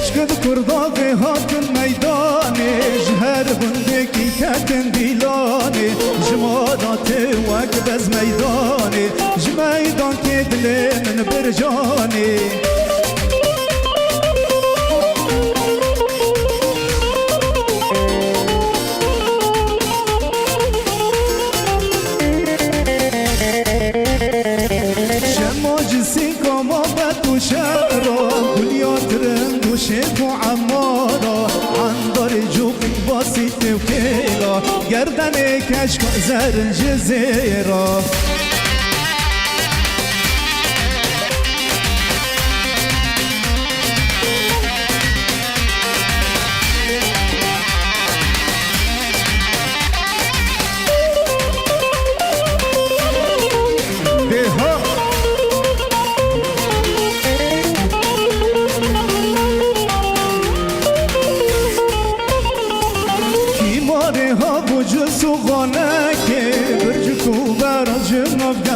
شكد كرداغي هاتن ميداني جهر بندكي كاتن ديلاني جمادات وكبز ميداني جميدان كدلي من برجاني شارو كل يوترند وشيخ وعمارة عنبر جوق بسيط وكيلة قردني كشك زر الجزيرة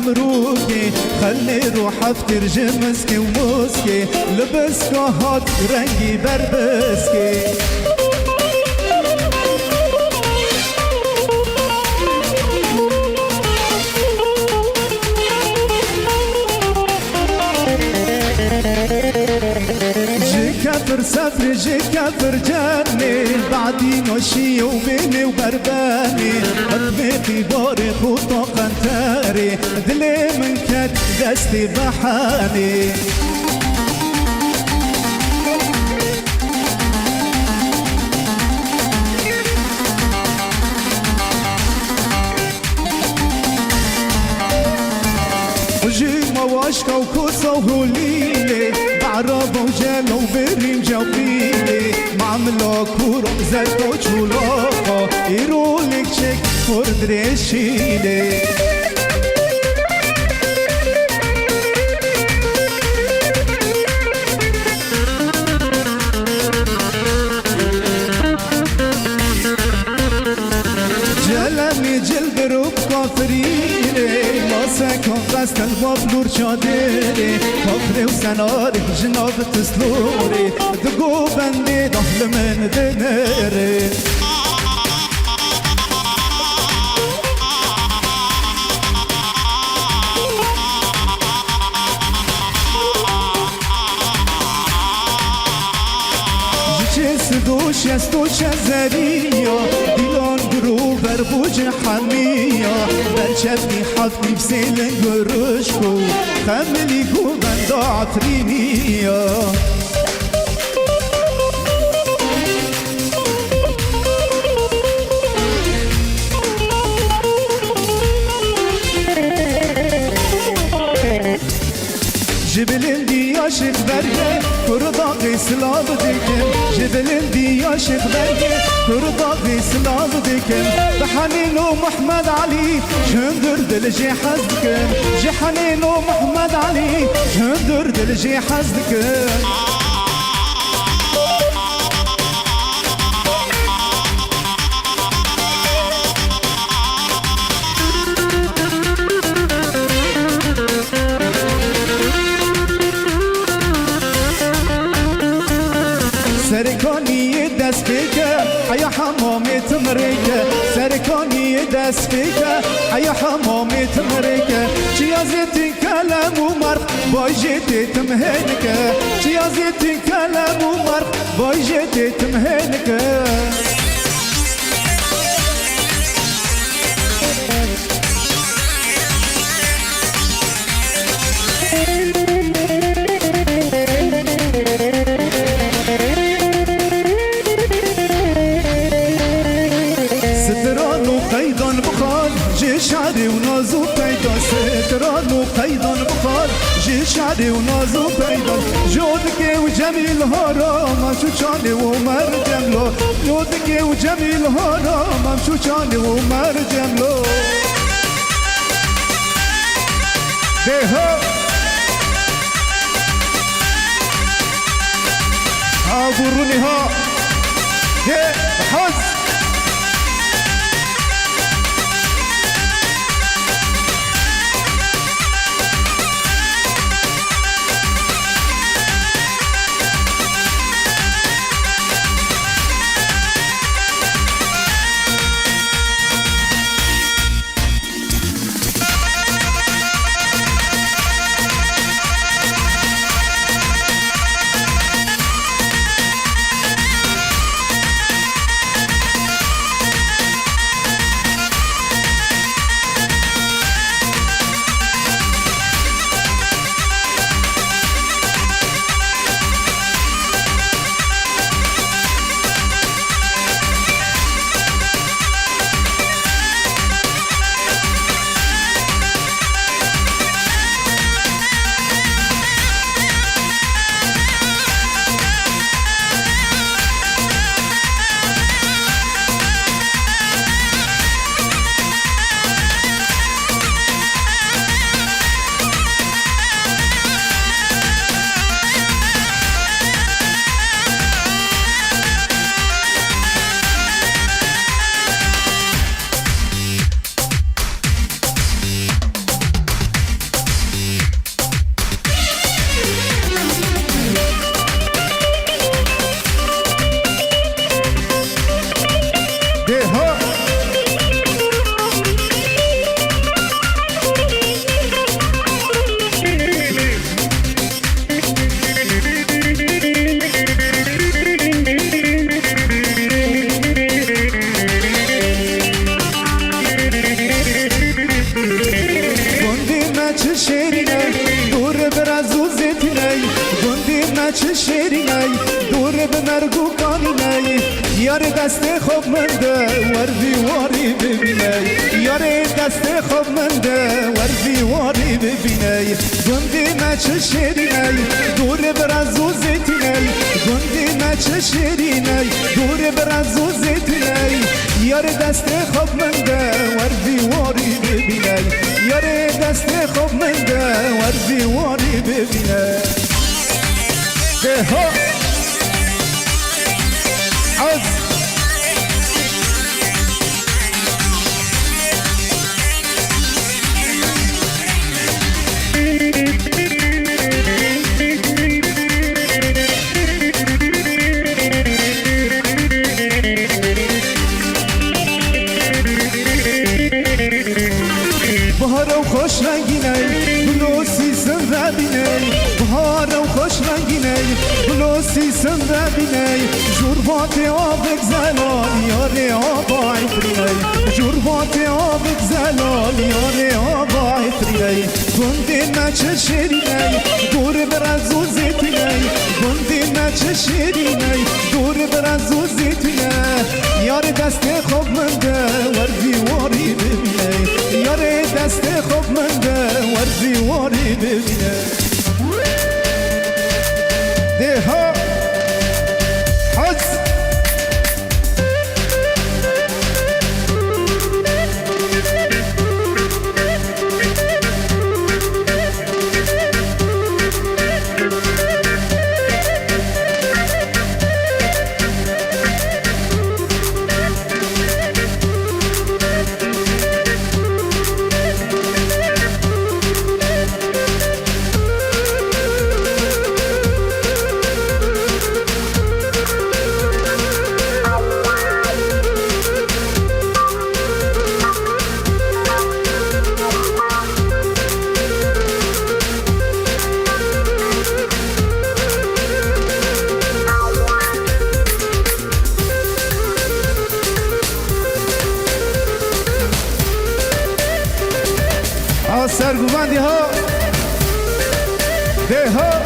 مروكي خلي روح افتر جمسكي وموسكي لبسكو هات رنجي بربسكي كفر سفر جي كفر جاني بعدي نوشي وبيني وبرباني اطبيقي باري خطو قنتاري دلي من كد دستي بحاني وجيما واشكا وكوسا وهوليلي بعربة وجالة وبريم جاوبيلي مع ملاك ورمزة وشولاقة يرولك شك فردري شيلي جلمي جلد روب كافريني سكن قست الباب نور شادري كفري وسناري جناب تسلوري دقو بندي دخل من دنيري دوش استوش زرية ديلان قروبر بوج حمية برشفني حفني بسيل قرشكو خملي كوبان ضاعت رينية جبل دي يا شيخ برقة كرداغي سلام ديكم جبل دي يا شيخ برقة كرداغي سلام ديكم بحنين محمد علي جندر دلجي حزدكم جحنين محمد علي جندر دلجي حزدكم سرکانی دست بگه حیا حمامی تمریکه سرکانی دست بگه حیا حمامی تمریکه چیازیتی کلم و مرق باجیتی تمهنکه چیازیتی کلم و مرق باجیتی تمهنکه شعري ونازو بيدا ستران وقيدا بخار جي شعري ونازو بيدا جودك وجميل هرام شو شاني ومر جملو جودك وجميل هرام شو شاني ومر جملو دهو عبروني ها ده حز چه شیرینه دور بر از او زیتینه گندی ما چه شیرینه دور به مرگو کانینه یار دست خوب منده وردی واری ببینه یار دست خوب منده وردی واری ببینه گندی ما چه شیرینه دور بر از او زیتینه گندی ما چه شیرینه دور بر از او زیتینه یار دست خوب منده وردی واری ببینه یار دست خوب منده وردی واری ببینه ده ها از بهارم خوش رنگینه بلوسی سن ربینه بهارم خوش رنگینه بلوسی سن ربینه جربات آبک زلال یاره آبا عفرینه جربات آبک زلال یاره آبا عفرینه گنده نچه شیرینه دور برزو زیتینه گنده نچه شیرینه دور برزو زیتینه یار دست خوب منده وردی واری ببینه یار دست خوب منده وردی واری ببینه ده ها حس سرگوبندی ها ده ها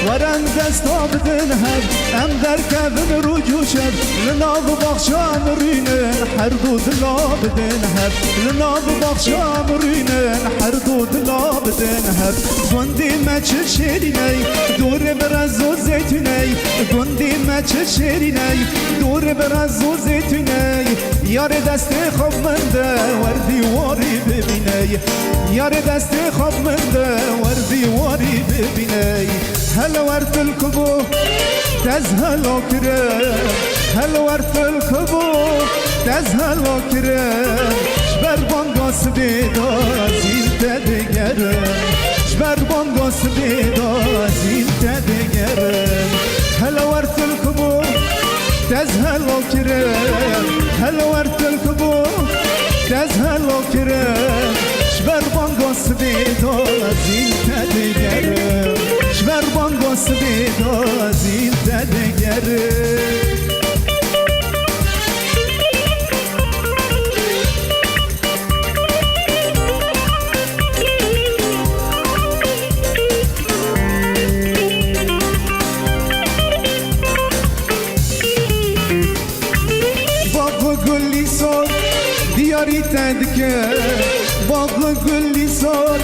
ورن دستا بدن هم ام در کبن رجوع شد لناب بخشام رینن هر دو دلا بدن هم لناب بخشام رینن هر دو دلا بدن هم گندی مچه شیرینه دور برزو زیتونه گندی مچه شیرینه دور برزو زیتونه یار دست خوب منده وردی واری ببینه یار دست خوب منده وردی واری ببینه هل ورت الكبو تزهلو كرم هل ورت الكبو تزهلو كرم شبر بانگاس بیدا زیل تدگرم شبر بانگاس بیدا زیل تدگرم هل ورت الكبو تزهلو كرم هل ورت الكبو تزهلو كرم شبر بانگاس بیدا زیل تدگرم شبر بانگاس بیدا زیل تدگرم دیاری تدکه باغ گلی سال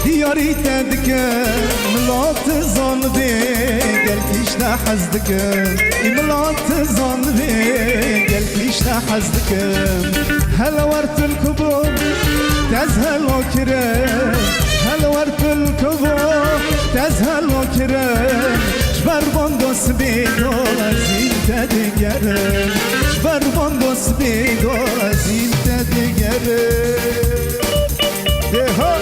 دیاری تدکه ملات زانده گل پیشته حزدکه ملات زانده گل پیشته حزدکه هلا ورت الكبر تزهل وكرم هلا ورت الكبر تزهل وكرم جبر بندوس بيدو زين تدقرم جبر بندوس بيدو زين تدقرم دهو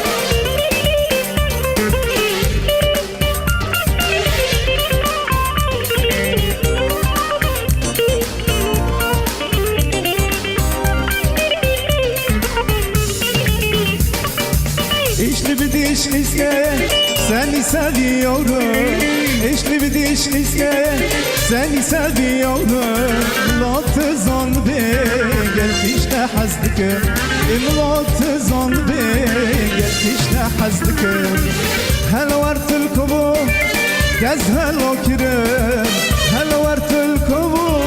İşli bir dişliyse seni seviyorum İşli bir dişliyse seni seviyorum Mılatı zanbi gel işte hazdikım Mılatı zanbi gel işte hazdikım Hel vartıl kubu tezhel okirem Hel vartıl kubu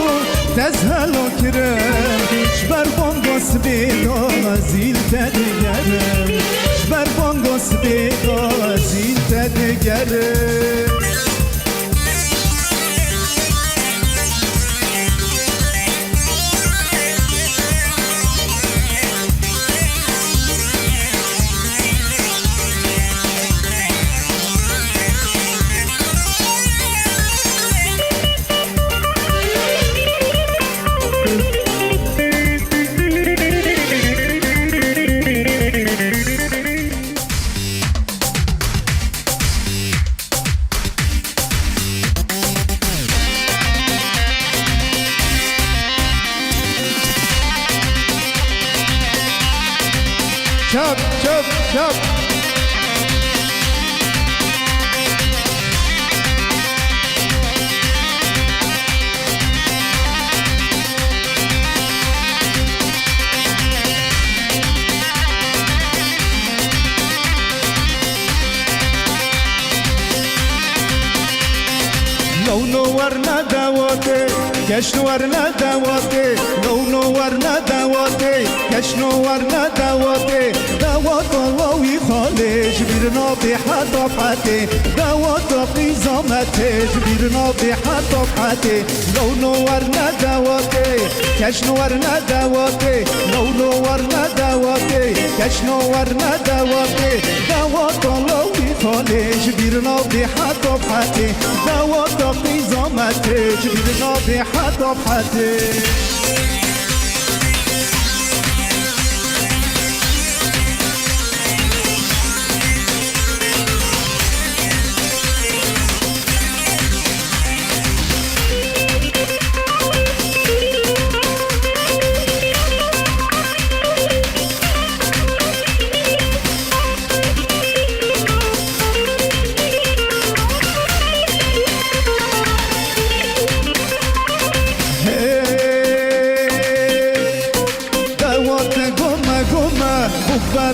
tezhel okirem Şber bondos bido zil tedigerem Şber bondos bido zil tedigerem Çap çap çap لو نورنا دواتي كش نورنا دواتي لو نورنا دواتي كش نورنا دواتي دوات الله يخالج بيرنا بحط بحتي دوات قيزامتي بيرنا بحط بحتي لو نورنا دواتي كش نورنا دواتي لو نورنا دواتي كش نورنا دواتي دوات الله يخالج بيرنا بحط بحتي دوات قيزامتي بيرنا بحط بحتي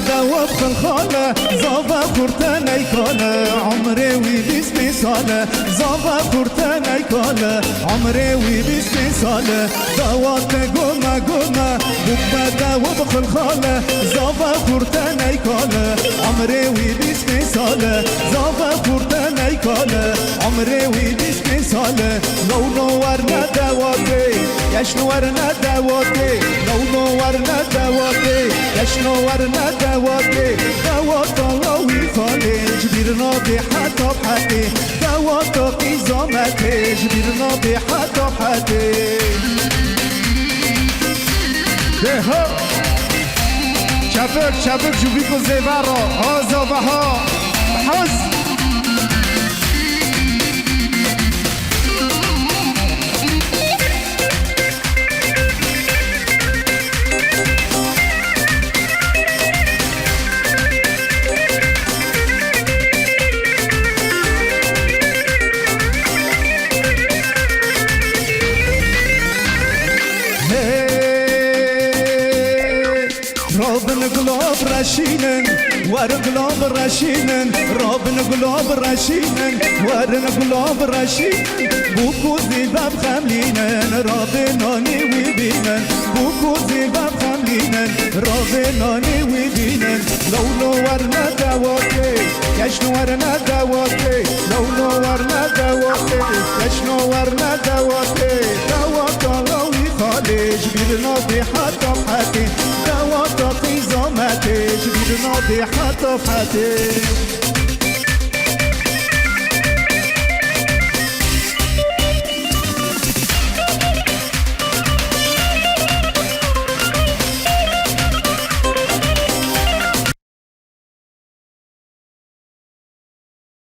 دواب خلخالة زابا خورتان ايكالة عمري ويبيس بيسالة زابا خورتان ايكالة عمري ويبيس بيسالة دوات قوما قوما بوبا دواب خلخالة زابا خورتان ايكالة عمري ويبيس بيسالة زابا خورتان ايكالة عمري ويبيس بيسالة لو نورنا دواتي يش نورنا دواتي لو نورنا دواتي يش نورنا دواتي دوات الله ويخالج بيرنا بحتى بحتي دوات قيزامتي بيرنا بحتى بحتي دهو شبك شبك جوبيكو زيبارو هازا بها حس رابن قلوب رشينن ورن قلوب رشينن رابن قلوب رشينن ورن قلوب رشينن بوكو زيباب خملينن رابناني ويبينن بوكو زيباب خملينن رابناني ويدينن لو ورنا دواكي يشنو ورنا دواكي لو ورنا دواكي يشنو ورنا دواكي دواكا لوي خالج بيرنا دي حتى بحاتي دواكا قيزاماتي جبيرنا دي حتى بحاتي